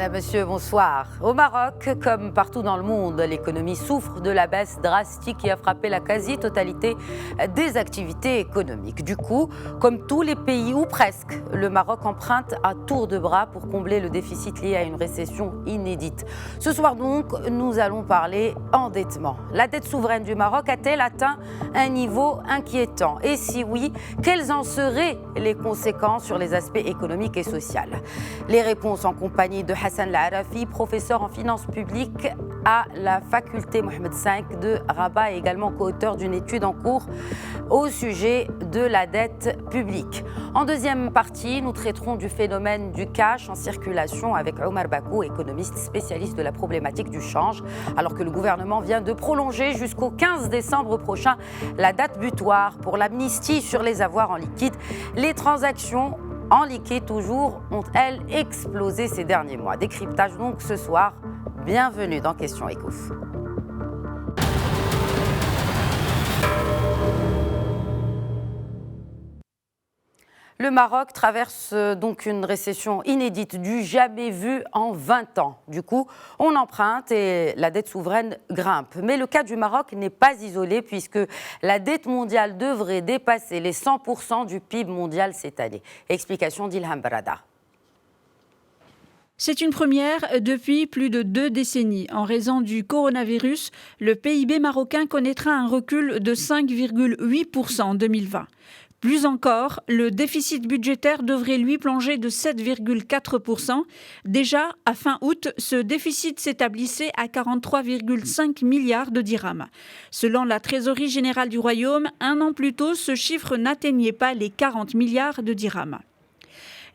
Madame, Monsieur, bonsoir. Au Maroc, comme partout dans le monde, l'économie souffre de la baisse drastique qui a frappé la quasi-totalité des activités économiques. Du coup, comme tous les pays, ou presque, le Maroc emprunte à tour de bras pour combler le déficit lié à une récession inédite. Ce soir donc, nous allons parler endettement. La dette souveraine du Maroc a-t-elle atteint un niveau inquiétant? Et si oui, quelles en seraient les conséquences sur les aspects économiques et sociaux? Les réponses en compagnie de Hassan Al-Arafi, professeur en finances publiques à la faculté Mohamed V de Rabat et également co-auteur d'une étude en cours au sujet de la dette publique. En deuxième partie, nous traiterons du phénomène du cash en circulation avec Omar Bakou, économiste spécialiste de la problématique du change, alors que le gouvernement vient de prolonger jusqu'au 15 décembre prochain la date butoir pour l'amnistie sur les avoirs en liquide. Les transactions en liquide toujours ont-elles explosé ces derniers mois? Décryptage donc ce soir. Bienvenue dans Question Éco. Le Maroc traverse donc une récession inédite du jamais vu en 20 ans. Du coup, on emprunte et la dette souveraine grimpe. Mais le cas du Maroc n'est pas isolé puisque la dette mondiale devrait dépasser les 100% du PIB mondial cette année. Explication d'Ilham Barada. C'est une première depuis plus de 2 décennies. En raison du coronavirus, le PIB marocain connaîtra un recul de 5,8% en 2020. Plus encore, le déficit budgétaire devrait lui plonger de 7,4%. Déjà, à fin août, ce déficit s'établissait à 43,5 milliards de dirhams. Selon la Trésorerie générale du Royaume, un an plus tôt, ce chiffre n'atteignait pas les 40 milliards de dirhams.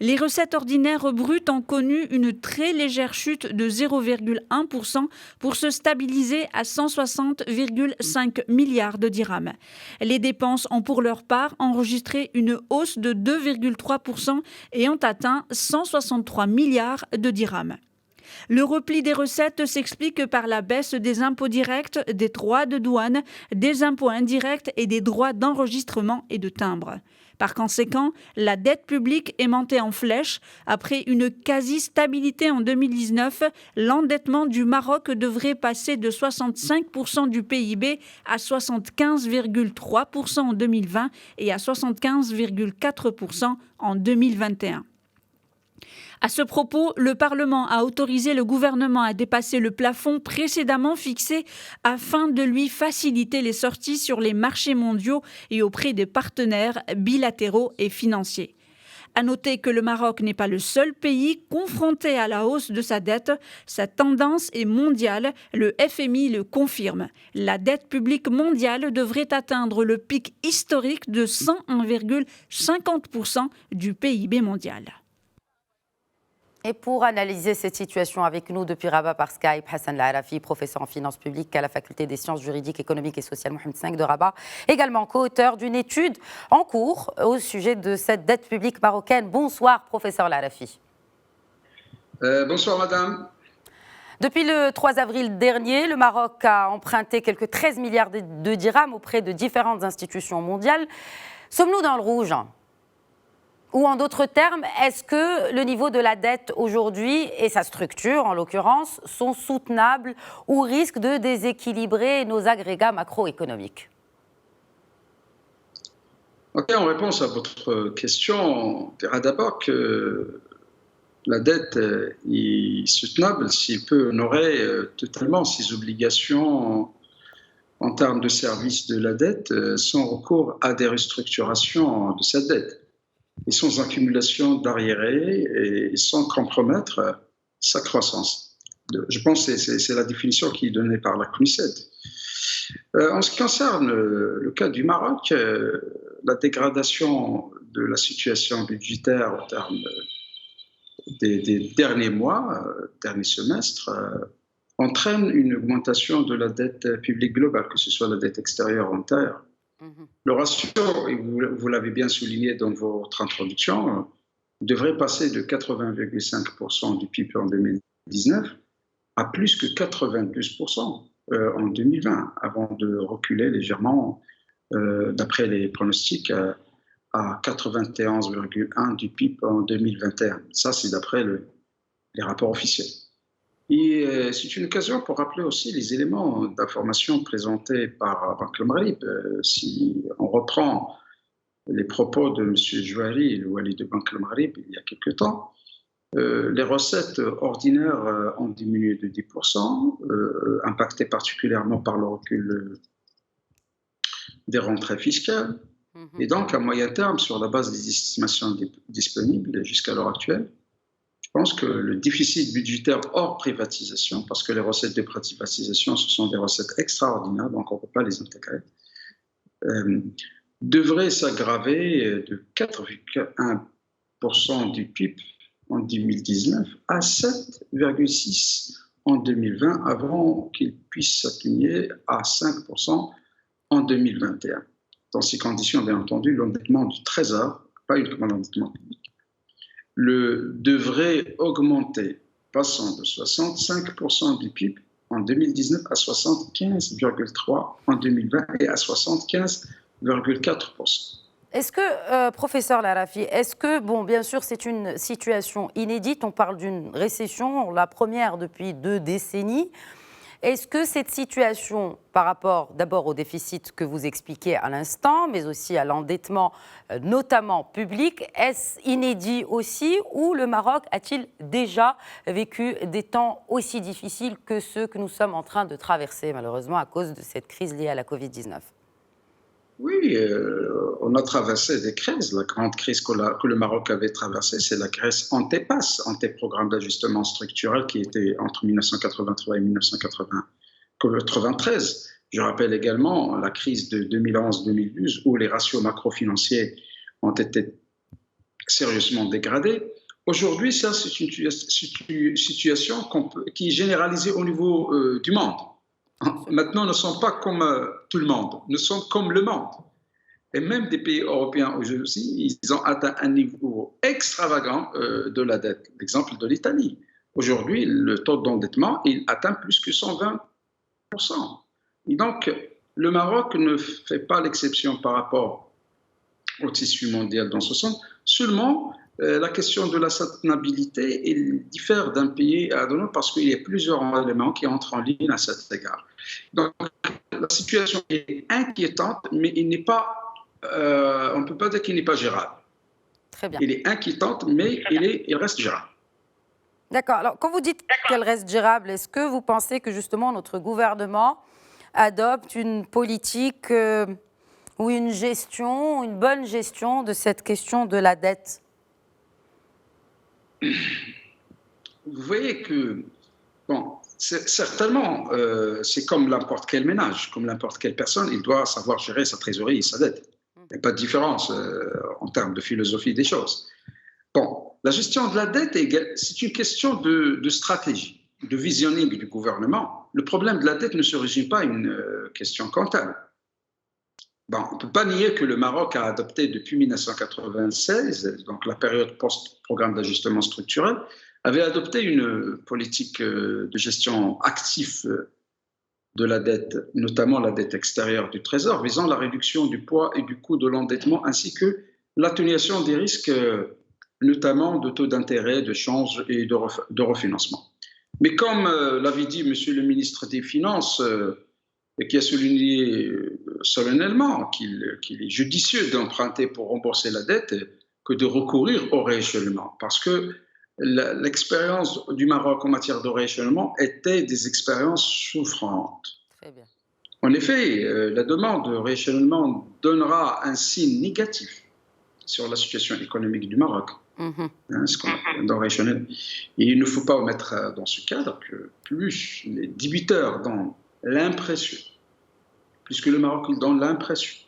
Les recettes ordinaires brutes ont connu une très légère chute de 0,1% pour se stabiliser à 160,5 milliards de dirhams. Les dépenses ont pour leur part enregistré une hausse de 2,3% et ont atteint 163 milliards de dirhams. Le repli des recettes s'explique par la baisse des impôts directs, des droits de douane, des impôts indirects et des droits d'enregistrement et de timbre. Par conséquent, la dette publique est montée en flèche. Après une quasi-stabilité en 2019, l'endettement du Maroc devrait passer de 65% du PIB à 75,3% en 2020 et à 75,4% en 2021. À ce propos, le Parlement a autorisé le gouvernement à dépasser le plafond précédemment fixé afin de lui faciliter les sorties sur les marchés mondiaux et auprès des partenaires bilatéraux et financiers. À noter que le Maroc n'est pas le seul pays confronté à la hausse de sa dette. Sa tendance est mondiale, le FMI le confirme. La dette publique mondiale devrait atteindre le pic historique de 101,50% du PIB mondial. Et pour analyser cette situation avec nous depuis Rabat par Skype, Hassan Al-Arafi, professeur en finances publiques à la faculté des sciences juridiques, économiques et sociales Mohamed V de Rabat, également co-auteur d'une étude en cours au sujet de cette dette publique marocaine. Bonsoir, professeur Al-Arafi. Bonsoir, madame. Depuis le 3 avril dernier, le Maroc a emprunté quelques 13 milliards de dirhams auprès de différentes institutions mondiales. Sommes-nous dans le rouge ? Ou en d'autres termes, est-ce que le niveau de la dette aujourd'hui et sa structure, en l'occurrence, sont soutenables ou risquent de déséquilibrer nos agrégats macroéconomiques? Ok, en réponse à votre question, on dira d'abord que la dette est soutenable s'il peut honorer totalement ses obligations en termes de service de la dette sans recours à des restructurations de cette dette, et sans accumulation d'arriérés et sans compromettre sa croissance. Je pense que c'est la définition qui est donnée par la CNUSED. En ce qui concerne le cas du Maroc, la dégradation de la situation budgétaire en termes des derniers mois, derniers semestres, entraîne une augmentation de la dette publique globale, que ce soit la dette extérieure ou intérieure. Le ratio, et vous l'avez bien souligné dans votre introduction, devrait passer de 80,5% du PIB en 2019 à plus que 92% en 2020, avant de reculer légèrement, d'après les pronostics, à 91,1% du PIB en 2021. Ça, c'est d'après les rapports officiels. Et c'est une occasion pour rappeler aussi les éléments d'information présentés par Banque le Maghreb. Si on reprend les propos de M. Jouari, le wali de Banque le Maghreb, il y a quelque temps, les recettes ordinaires ont diminué de 10%, impactées particulièrement par le recul des rentrées fiscales. Et donc, à moyen terme, sur la base des estimations disponibles jusqu'à l'heure actuelle, je pense que le déficit budgétaire hors privatisation, parce que les recettes de privatisation, ce sont des recettes extraordinaires, donc on ne peut pas les intégrer, devrait s'aggraver de 4,1% du PIB en 2019 à 7,6% en 2020, avant qu'il puisse s'atteindre à 5% en 2021. Dans ces conditions, bien entendu, l'endettement du Trésor, pas uniquement l'endettement public, devrait augmenter, passant de 65% du PIB en 2019 à 75,3% en 2020 et à 75,4%. Est-ce que, professeur Larafi, est-ce que, bon, bien sûr, c'est une situation inédite, on parle d'une récession, la première depuis 2 décennies. Est-ce que cette situation, par rapport d'abord au déficit que vous expliquez à l'instant, mais aussi à l'endettement, notamment public, est-ce inédit aussi, ou le Maroc a-t-il déjà vécu des temps aussi difficiles que ceux que nous sommes en train de traverser, malheureusement, à cause de cette crise liée à la Covid-19 ? Oui, on a traversé des crises. La grande crise que le Maroc avait traversée, c'est la crise antépasse, anté-programme d'ajustement structurel qui était entre 1983 et 1993. Je rappelle également la crise de 2011-2012 où les ratios macrofinanciers ont été sérieusement dégradés. Aujourd'hui, ça, c'est une situation qui est généralisée au niveau du monde. Maintenant, nous ne sommes pas comme tout le monde, nous sommes comme le monde. Et même des pays européens aujourd'hui, ils ont atteint un niveau extravagant de la dette. L'exemple de l'Italie. Aujourd'hui, le taux d'endettement, il atteint plus que 120%. Et donc, le Maroc ne fait pas l'exception par rapport au tissu mondial dans ce sens. Seulement, la question de la soutenabilité elle diffère d'un pays à l'autre parce qu'il y a plusieurs éléments qui entrent en ligne à cet égard. Donc, la situation est inquiétante, mais on ne peut pas dire qu'il n'est pas gérable. Très bien. Il est inquiétante, mais il reste gérable. D'accord. Alors, quand vous dites qu'elle reste gérable, est-ce que vous pensez que justement notre gouvernement adopte une politique ou une gestion, une bonne gestion de cette question de la dette ? Vous voyez que, bon, certainement, c'est comme n'importe quel ménage, comme n'importe quelle personne, il doit savoir gérer sa trésorerie et sa dette. Il n'y a pas de différence en termes de philosophie des choses. Bon, la gestion de la dette, c'est une question de stratégie, de visionning du gouvernement. Le problème de la dette ne se résume pas à une question comptable. Bon, on ne peut pas nier que le Maroc a adopté depuis 1996, donc la période post-programme d'ajustement structurel, avait adopté une politique de gestion active de la dette, notamment la dette extérieure du Trésor, visant la réduction du poids et du coût de l'endettement, ainsi que l'atténuation des risques, notamment de taux d'intérêt, de change et de refinancement. Mais comme l'avait dit M. le ministre des Finances, et qui a souligné solennellement qu'il est judicieux d'emprunter pour rembourser la dette que de recourir au rééchelonnement. Parce que l'expérience du Maroc en matière de rééchelonnement était des expériences souffrantes. Très bien. En effet, la demande de rééchelonnement donnera un signe négatif sur la situation économique du Maroc. Ce qu'on appelle dans rééchelonnement. Et il ne faut pas omettre dans ce cadre que plus les débiteurs dans l'impression, puisque le Maroc donne l'impression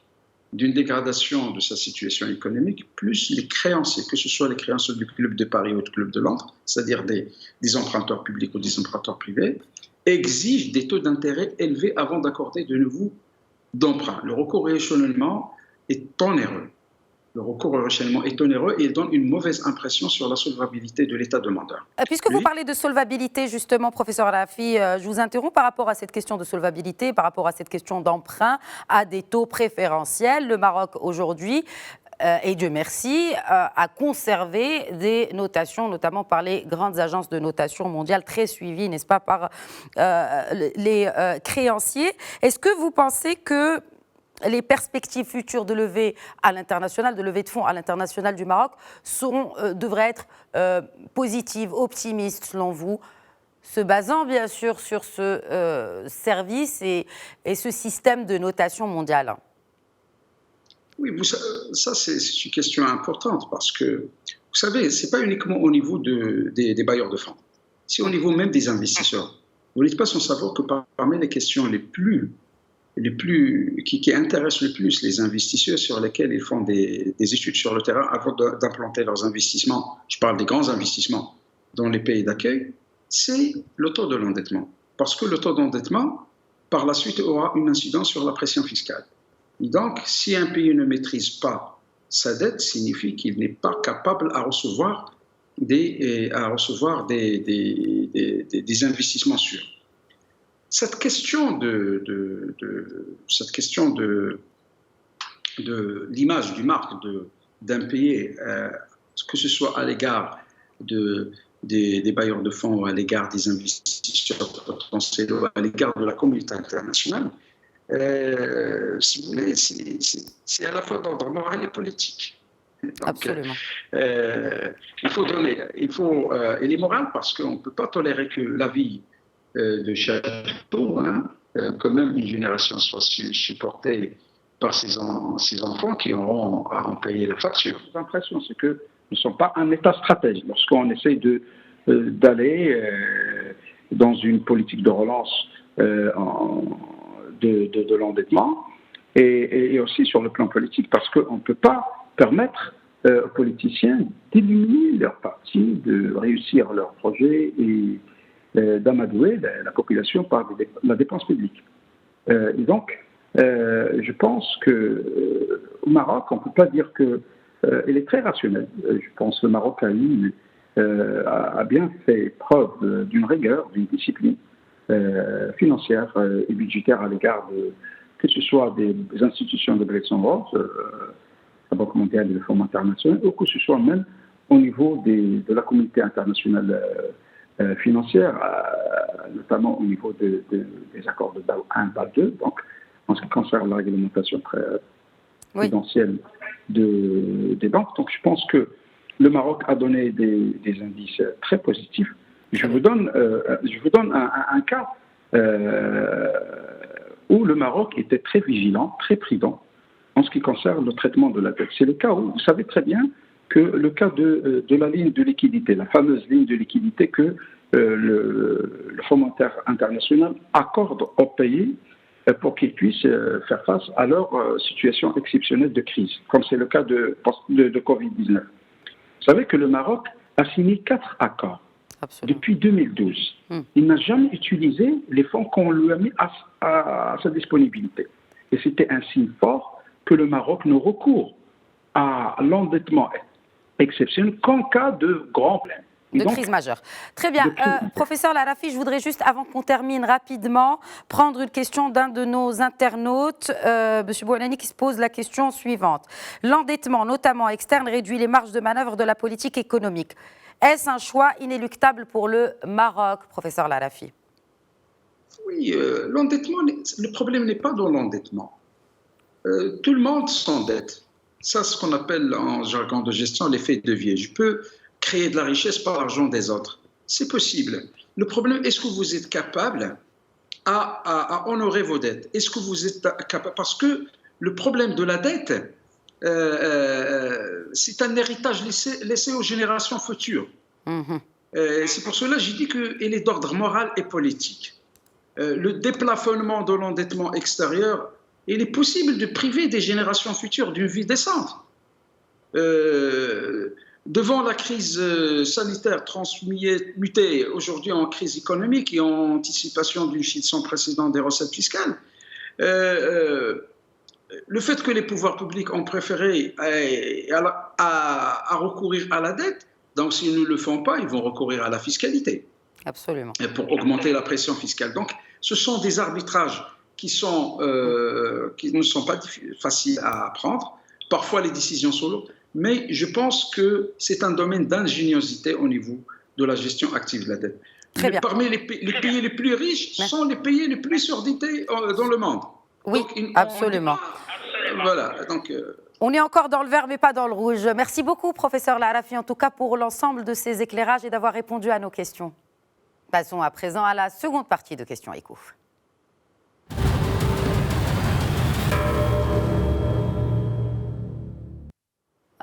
d'une dégradation de sa situation économique, plus les créanciers, que ce soit les créanciers du Club de Paris ou du Club de Londres, c'est-à-dire des emprunteurs publics ou des emprunteurs privés, exigent des taux d'intérêt élevés avant d'accorder de nouveaux emprunts. Le recours au rééchelonnement est onéreux. Le recours au rééchelonnement est onéreux et il donne une mauvaise impression sur la solvabilité de l'État demandeur. Puisque vous parlez de solvabilité, justement, professeur Larafi, je vous interromps par rapport à cette question de solvabilité, par rapport à cette question d'emprunt à des taux préférentiels. Le Maroc, aujourd'hui, et Dieu merci, a conservé des notations, notamment par les grandes agences de notation mondiales, très suivies, n'est-ce pas, par les créanciers. Est-ce que vous pensez que les perspectives futures de levée à l'international, de levée de fonds à l'international du Maroc, devraient être positives, optimistes, selon vous, se basant bien sûr sur ce service et ce système de notation mondiale? Oui, ça c'est une question importante parce que, vous savez, ce n'est pas uniquement au niveau des bailleurs de fonds, c'est au niveau même des investisseurs. Vous n'êtes pas sans savoir que parmi les questions qui intéressent le plus les investisseurs, sur lesquels ils font des études sur le terrain avant d'implanter leurs investissements, je parle des grands investissements dans les pays d'accueil, c'est le taux de l'endettement. Parce que le taux d'endettement, par la suite, aura une incidence sur la pression fiscale. Et donc, si un pays ne maîtrise pas sa dette, signifie qu'il n'est pas capable à recevoir des investissements sûrs. Cette question de l'image du marque d'un pays, que ce soit à l'égard des bailleurs de fonds, à l'égard des investisseurs potentiels, à l'égard de la communauté internationale, si vous voulez, c'est à la fois d'ordre moral et politique. Donc, absolument. Il est moral parce qu'on ne peut pas tolérer que la vie de château, quand même une génération soit supportée par ses enfants qui auront à en payer la facture. L'impression, c'est que nous ne sommes pas un État stratège. Lorsqu'on essaie d'aller dans une politique de relance de l'endettement, et aussi sur le plan politique, parce qu'on ne peut pas permettre aux politiciens d'éliminer leur parti, de réussir leur projet et d'amadouer la population par la dépense publique. Et donc, je pense qu'au Maroc, on ne peut pas dire qu'elle est très rationnelle. Je pense que le Maroc a bien fait preuve d'une rigueur, d'une discipline financière et budgétaire à l'égard que ce soit des institutions de Bretton Woods, la Banque mondiale et le Fonds international, ou que ce soit même au niveau de la communauté internationale financière, notamment au niveau des accords de BAL 1 et BAL 2, donc en ce qui concerne la réglementation prudentielle des banques. Donc je pense que le Maroc a donné des indices très positifs. Je vous donne un cas où le Maroc était très vigilant, très prudent en ce qui concerne le traitement de la dette. C'est le cas où vous savez très bien que le cas de la ligne de liquidité, la fameuse ligne de liquidité que le Fonds monétaire international accorde aux pays pour qu'ils puissent faire face à leur situation exceptionnelle de crise, comme c'est le cas de Covid-19. Vous savez que le Maroc a signé 4 accords. Absolument. Depuis 2012. Il n'a jamais utilisé les fonds qu'on lui a mis à sa disponibilité. Et c'était un signe fort que le Maroc ne recourt à l'endettement exceptionnel qu'en cas de grand problème. De crise majeure. Très bien. Professeur Larafi, je voudrais juste, avant qu'on termine rapidement, prendre une question d'un de nos internautes, M. Bouanani, qui se pose la question suivante. L'endettement, notamment externe, réduit les marges de manœuvre de la politique économique. Est-ce un choix inéluctable pour le Maroc, professeur Larafi? Oui, l'endettement, le problème n'est pas dans l'endettement. Tout le monde s'endette. Ça, c'est ce qu'on appelle en jargon de gestion l'effet de levier. Je peux créer de la richesse par l'argent des autres. C'est possible. Le problème, est-ce que vous êtes capable à honorer vos dettes? Est-ce que vous êtes capable? Parce que le problème de la dette, c'est un héritage laissé aux générations futures. C'est pour cela que j'ai dit qu'elle est d'ordre moral et politique. Le déplafonnement de l'endettement extérieur, il est possible de priver des générations futures d'une vie décente. Devant la crise sanitaire transmutée aujourd'hui en crise économique et en anticipation d'une chute sans précédent des recettes fiscales, le fait que les pouvoirs publics ont préféré à recourir à la dette, donc s'ils ne le font pas, ils vont recourir à la fiscalité. Absolument. Pour augmenter la pression fiscale. Donc, ce sont des arbitrages qui ne sont pas faciles à prendre. parfois les décisions sont lourdes, mais je pense que c'est un domaine d'ingéniosité au niveau de la gestion active de la dette. Parmi les pays les plus riches sont les pays les plus surendettés dans le monde. Oui, donc, absolument. Voilà, donc... On est encore dans le vert, mais pas dans le rouge. Merci beaucoup, professeur Larafi, en tout cas pour l'ensemble de ces éclairages et d'avoir répondu à nos questions. Passons à présent à la seconde partie de Questions Éco.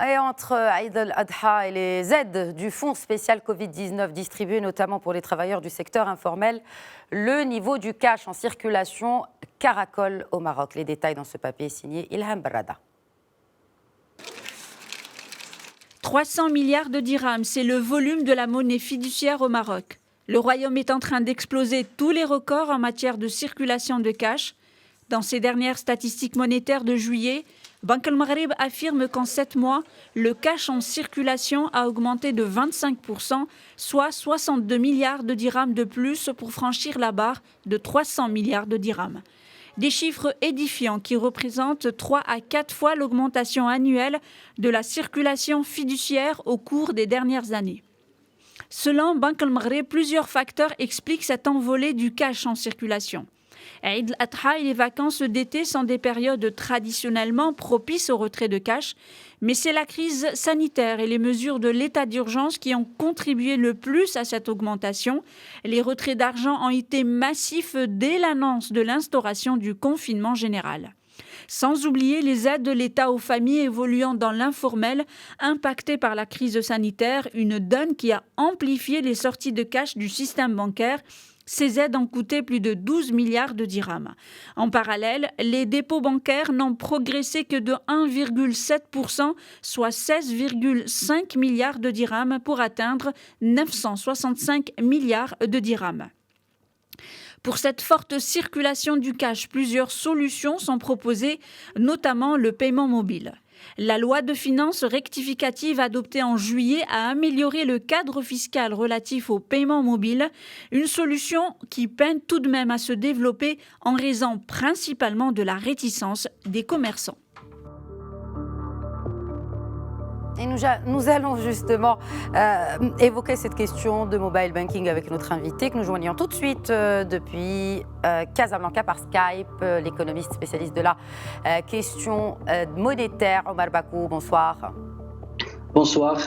Et entre Eid al-Adha et les aides du fonds spécial Covid-19 distribuées notamment pour les travailleurs du secteur informel, le niveau du cash en circulation caracole au Maroc. Les détails dans ce papier signé Ilham Barada. 300 milliards de dirhams, c'est le volume de la monnaie fiduciaire au Maroc. Le royaume est en train d'exploser tous les records en matière de circulation de cash. Dans ses dernières statistiques monétaires de juillet, Banque El Maghreb affirme qu'en 7 mois, le cash en circulation a augmenté de 25%, soit 62 milliards de dirhams de plus pour franchir la barre de 300 milliards de dirhams. Des chiffres édifiants qui représentent 3 à 4 fois l'augmentation annuelle de la circulation fiduciaire au cours des dernières années. Selon Banque El Maghreb, plusieurs facteurs expliquent cette envolée du cash en circulation. Eid al-Adha et les vacances d'été sont des périodes traditionnellement propices au retrait de cash, mais c'est la crise sanitaire et les mesures de l'état d'urgence qui ont contribué le plus à cette augmentation. Les retraits d'argent ont été massifs dès l'annonce de l'instauration du confinement général. Sans oublier les aides de l'État aux familles évoluant dans l'informel, impactées par la crise sanitaire, une donne qui a amplifié les sorties de cash du système bancaire. Ces aides ont coûté plus de 12 milliards de dirhams. En parallèle, les dépôts bancaires n'ont progressé que de 1,7%, soit 16,5 milliards de dirhams pour atteindre 965 milliards de dirhams. Pour cette forte circulation du cash, plusieurs solutions sont proposées, notamment le paiement mobile. La loi de finances rectificative adoptée en juillet a amélioré le cadre fiscal relatif au paiement mobile, une solution qui peine tout de même à se développer en raison principalement de la réticence des commerçants. Et nous allons justement évoquer cette question de mobile banking avec notre invité que nous joignons tout de suite depuis Casablanca par Skype, l'économiste spécialiste de la question monétaire, Omar Bakou. Bonsoir. Bonsoir.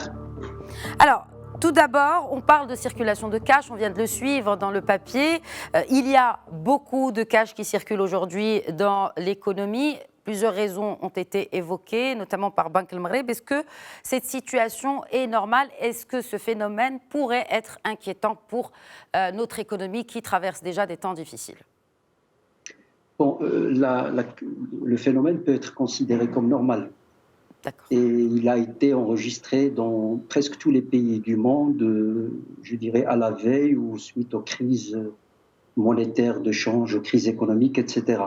Alors, tout d'abord, on parle de circulation de cash, on vient de le suivre dans le papier. Il y a beaucoup de cash qui circule aujourd'hui dans l'économie. Plusieurs raisons ont été évoquées, notamment par Banque El Maghreb. Est-ce que cette situation est normale? Est-ce que ce phénomène pourrait être inquiétant pour notre économie qui traverse déjà des temps difficiles? Bon, le phénomène peut être considéré comme normal. Et il a été enregistré dans presque tous les pays du monde, je dirais à la veille ou suite aux crises monétaires de change, aux crises économiques, etc.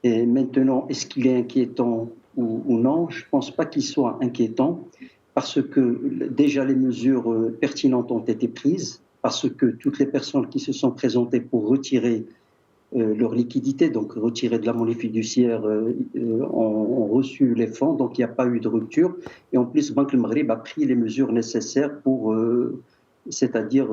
Et maintenant, est-ce qu'il est inquiétant ou non? Je ne pense pas qu'il soit inquiétant parce que déjà les mesures pertinentes ont été prises, parce que toutes les personnes qui se sont présentées pour retirer leur liquidité, donc retirer de la monnaie fiduciaire, ont reçu les fonds, donc il n'y a pas eu de rupture. Et en plus, Banque El Maghreb a pris les mesures nécessaires pour... c'est-à-dire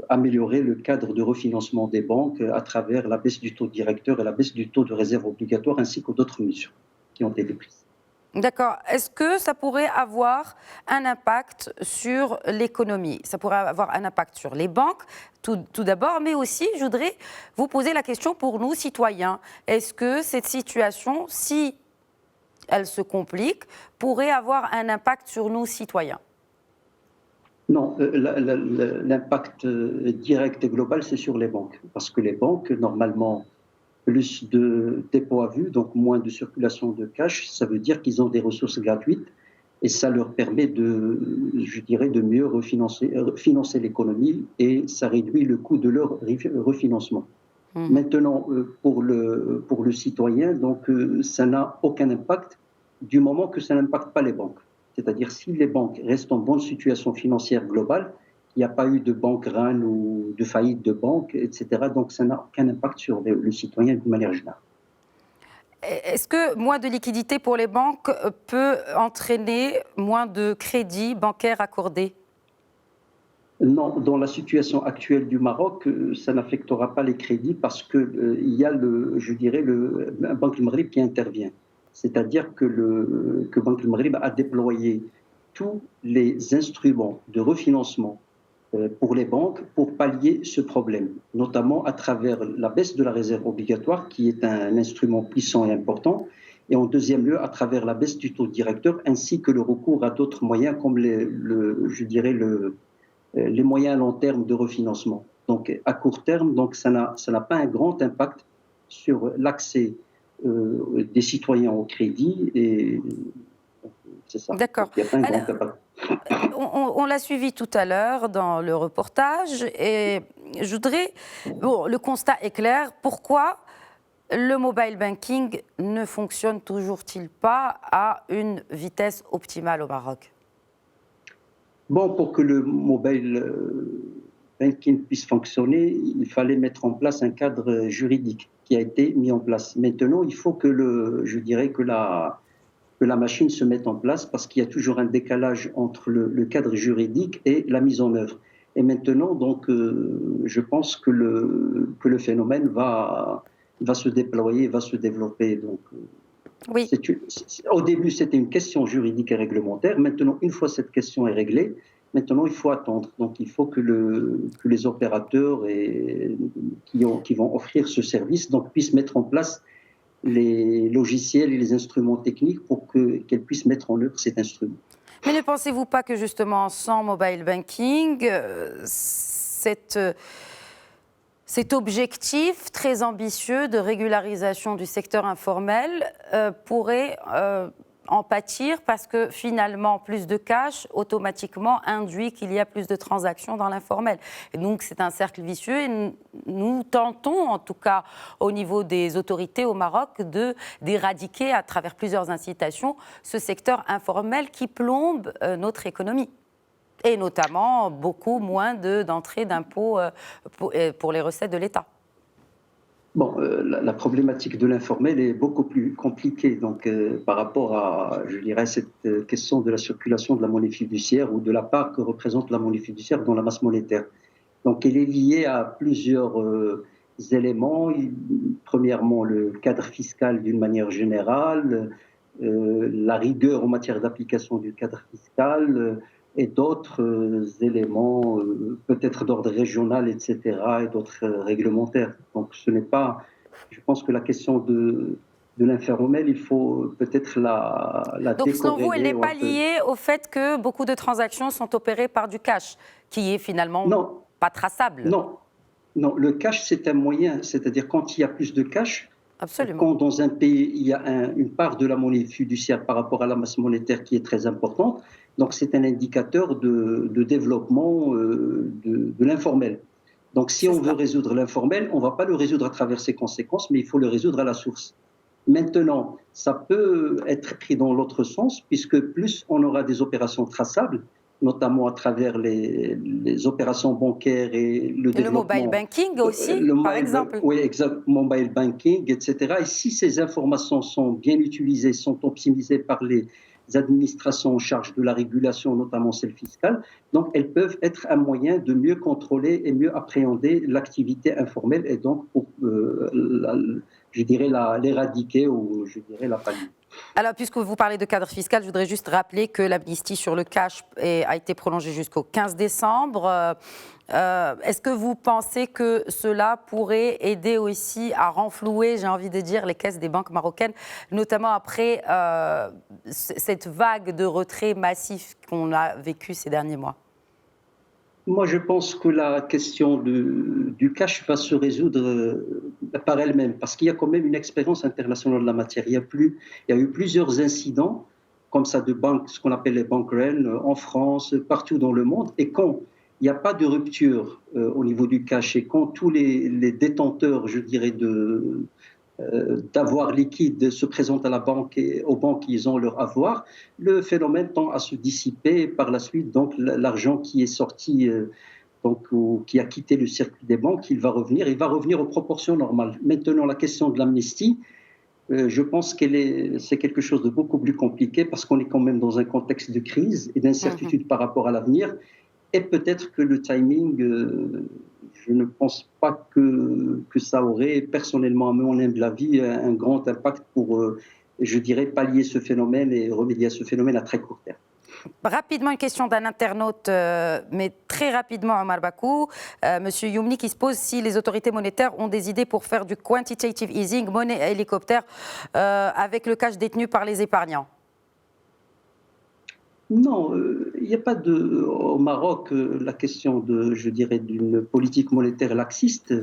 améliorer le cadre de refinancement des banques à travers la baisse du taux directeur et la baisse du taux de réserve obligatoire, ainsi que d'autres mesures qui ont été prises. D'accord. Est-ce que ça pourrait avoir un impact sur l'économie? Ça pourrait avoir un impact sur les banques, tout d'abord, mais aussi, je voudrais vous poser la question pour nous, citoyens. Est-ce que cette situation, si elle se complique, pourrait avoir un impact sur nous, citoyens? Non, l'impact direct et global, c'est sur les banques. Parce que les banques, normalement, plus de dépôts à vue, donc moins de circulation de cash, ça veut dire qu'ils ont des ressources gratuites et ça leur permet je dirais, de mieux financer l'économie et ça réduit le coût de leur refinancement. Maintenant, pour le citoyen, donc, ça n'a aucun impact du moment que ça n'impacte pas les banques. C'est-à-dire si les banques restent en bonne situation financière globale, il n'y a pas eu de banque run ou de faillite de banque, etc. Donc ça n'a aucun impact sur le citoyen de manière générale. Est-ce que moins de liquidités pour les banques peut entraîner moins de crédits bancaires accordés? Non, dans la situation actuelle du Maroc, ça n'affectera pas les crédits parce que il y a je dirais, Banque al-Maghrib qui intervient. C'est-à-dire que Banque al-Maghrib a déployé tous les instruments de refinancement pour les banques pour pallier ce problème, notamment à travers la baisse de la réserve obligatoire, qui est un instrument puissant et important, et en deuxième lieu, à travers la baisse du taux directeur, ainsi que le recours à d'autres moyens comme les moyens à long terme de refinancement. Donc, à court terme, donc, ça n'a pas un grand impact sur l'accès des citoyens au crédit, et c'est ça. D'accord. Il n'y a pas un grand impact. On l'a suivi tout à l'heure dans le reportage, et je voudrais... Bon, le constat est clair. Pourquoi le mobile banking ne fonctionne toujours-il pas à une vitesse optimale au Maroc? Bon, pour que le mobile banking puisse fonctionner, il fallait mettre en place un cadre juridique qui a été mis en place. Maintenant, il faut que la machine se mette en place parce qu'il y a toujours un décalage entre le cadre juridique et la mise en œuvre. Et maintenant, donc, je pense que le phénomène va se déployer, va se développer. Donc, oui. Au début, c'était une question juridique et réglementaire. Maintenant, une fois cette question est réglée, maintenant, il faut attendre. Donc, il faut que les opérateurs qui vont offrir ce service donc, puissent mettre en place les logiciels et les instruments techniques pour qu'elles puissent mettre en œuvre cet instrument. Mais ne pensez-vous pas que justement, sans mobile banking, cet objectif très ambitieux de régularisation du secteur informel pourrait en pâtir parce que finalement, plus de cash automatiquement induit qu'il y a plus de transactions dans l'informel. Et donc, c'est un cercle vicieux et nous tentons, en tout cas au niveau des autorités au Maroc, d'éradiquer à travers plusieurs incitations ce secteur informel qui plombe notre économie. Et notamment beaucoup moins d'entrées d'impôts pour les recettes de l'État. Bon, la problématique de l'informel est beaucoup plus compliquée donc, par rapport à, je dirais, cette question de la circulation de la monnaie fiduciaire ou de la part que représente la monnaie fiduciaire dans la masse monétaire. Donc, elle est liée à plusieurs éléments. Premièrement, le cadre fiscal d'une manière générale, la rigueur en matière d'application du cadre fiscal, et d'autres éléments, peut-être d'ordre régional, etc., et d'autres réglementaires. Donc, ce n'est pas... Je pense que la question de l'informel, il faut peut-être la Donc, selon vous, elle n'est pas liée au fait que beaucoup de transactions sont opérées par du cash, qui est finalement pas traçable? Non, le cash, c'est un moyen. C'est-à-dire, quand il y a plus de cash, absolument. Quand dans un pays, il y a une part de la monnaie fiduciaire par rapport à la masse monétaire qui est très importante, donc c'est un indicateur de développement de l'informel. Donc si on veut résoudre l'informel, on ne va pas le résoudre à travers ses conséquences, mais il faut le résoudre à la source. Maintenant, ça peut être pris dans l'autre sens, puisque plus on aura des opérations traçables, notamment à travers les opérations bancaires et le développement. Le mobile banking aussi, par exemple. Oui, exact, mobile banking, etc. Et si ces informations sont bien utilisées, sont optimisées par les administrations en charge de la régulation, notamment celle fiscale, donc elles peuvent être un moyen de mieux contrôler et mieux appréhender l'activité informelle et donc, je dirais, l'éradiquer ou je dirais la pallier. Alors, puisque vous parlez de cadre fiscal, je voudrais juste rappeler que l'amnistie sur le cash a été prolongée jusqu'au 15 décembre. Est-ce que vous pensez que cela pourrait aider aussi à renflouer, j'ai envie de dire, les caisses des banques marocaines, notamment après cette vague de retrait massif qu'on a vécu ces derniers mois? Moi, je pense que la question du cash va se résoudre par elle-même, parce qu'il y a quand même une expérience internationale de la matière. Il y a eu plusieurs incidents comme ça de banques, ce qu'on appelle les bank runs, en France, partout dans le monde, et quand il n'y a pas de rupture au niveau du cash, et quand tous les détenteurs, je dirais, d'avoir liquide se présentent à la banque et aux banques, ils ont leur avoir, le phénomène tend à se dissiper par la suite. Donc l'argent qui est sorti, ou qui a quitté le circuit des banques, il va revenir aux proportions normales. Maintenant, la question de l'amnistie, Je pense c'est quelque chose de beaucoup plus compliqué parce qu'on est quand même dans un contexte de crise et d'incertitude par rapport à l'avenir. Et peut-être que le timing, je ne pense pas que ça aurait, personnellement, à mon humble avis, un grand impact pour, je dirais, pallier ce phénomène et remédier à ce phénomène à très court terme. Rapidement, une question d'un internaute, mais très rapidement, Omar Bakou. Monsieur Youmni qui se pose si les autorités monétaires ont des idées pour faire du quantitative easing, monnaie et hélicoptère, avec le cash détenu par les épargnants. Non, il n'y a pas au Maroc la question je dirais, d'une politique monétaire laxiste.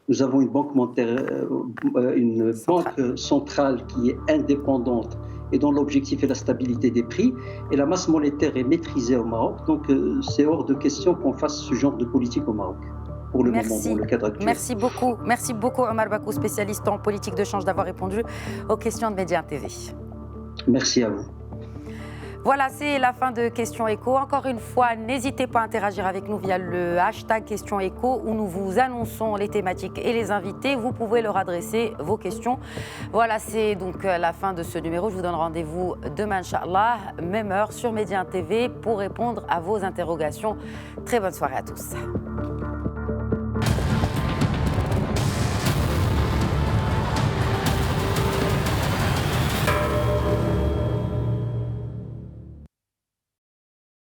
Nous avons une banque centrale qui est indépendante et dont l'objectif est la stabilité des prix. Et la masse monétaire est maîtrisée au Maroc. Donc, c'est hors de question qu'on fasse ce genre de politique au Maroc, pour le moment, dans le cadre actuel. Merci beaucoup, Omar Bakou, spécialiste en politique de change, d'avoir répondu aux questions de Média TV. Merci à vous. Voilà, c'est la fin de Questions Écho. Encore une fois, n'hésitez pas à interagir avec nous via le hashtag Questions Écho où nous vous annonçons les thématiques et les invités. Vous pouvez leur adresser vos questions. Voilà, c'est donc la fin de ce numéro. Je vous donne rendez-vous demain, Inch'Allah, même heure sur Média TV pour répondre à vos interrogations. Très bonne soirée à tous.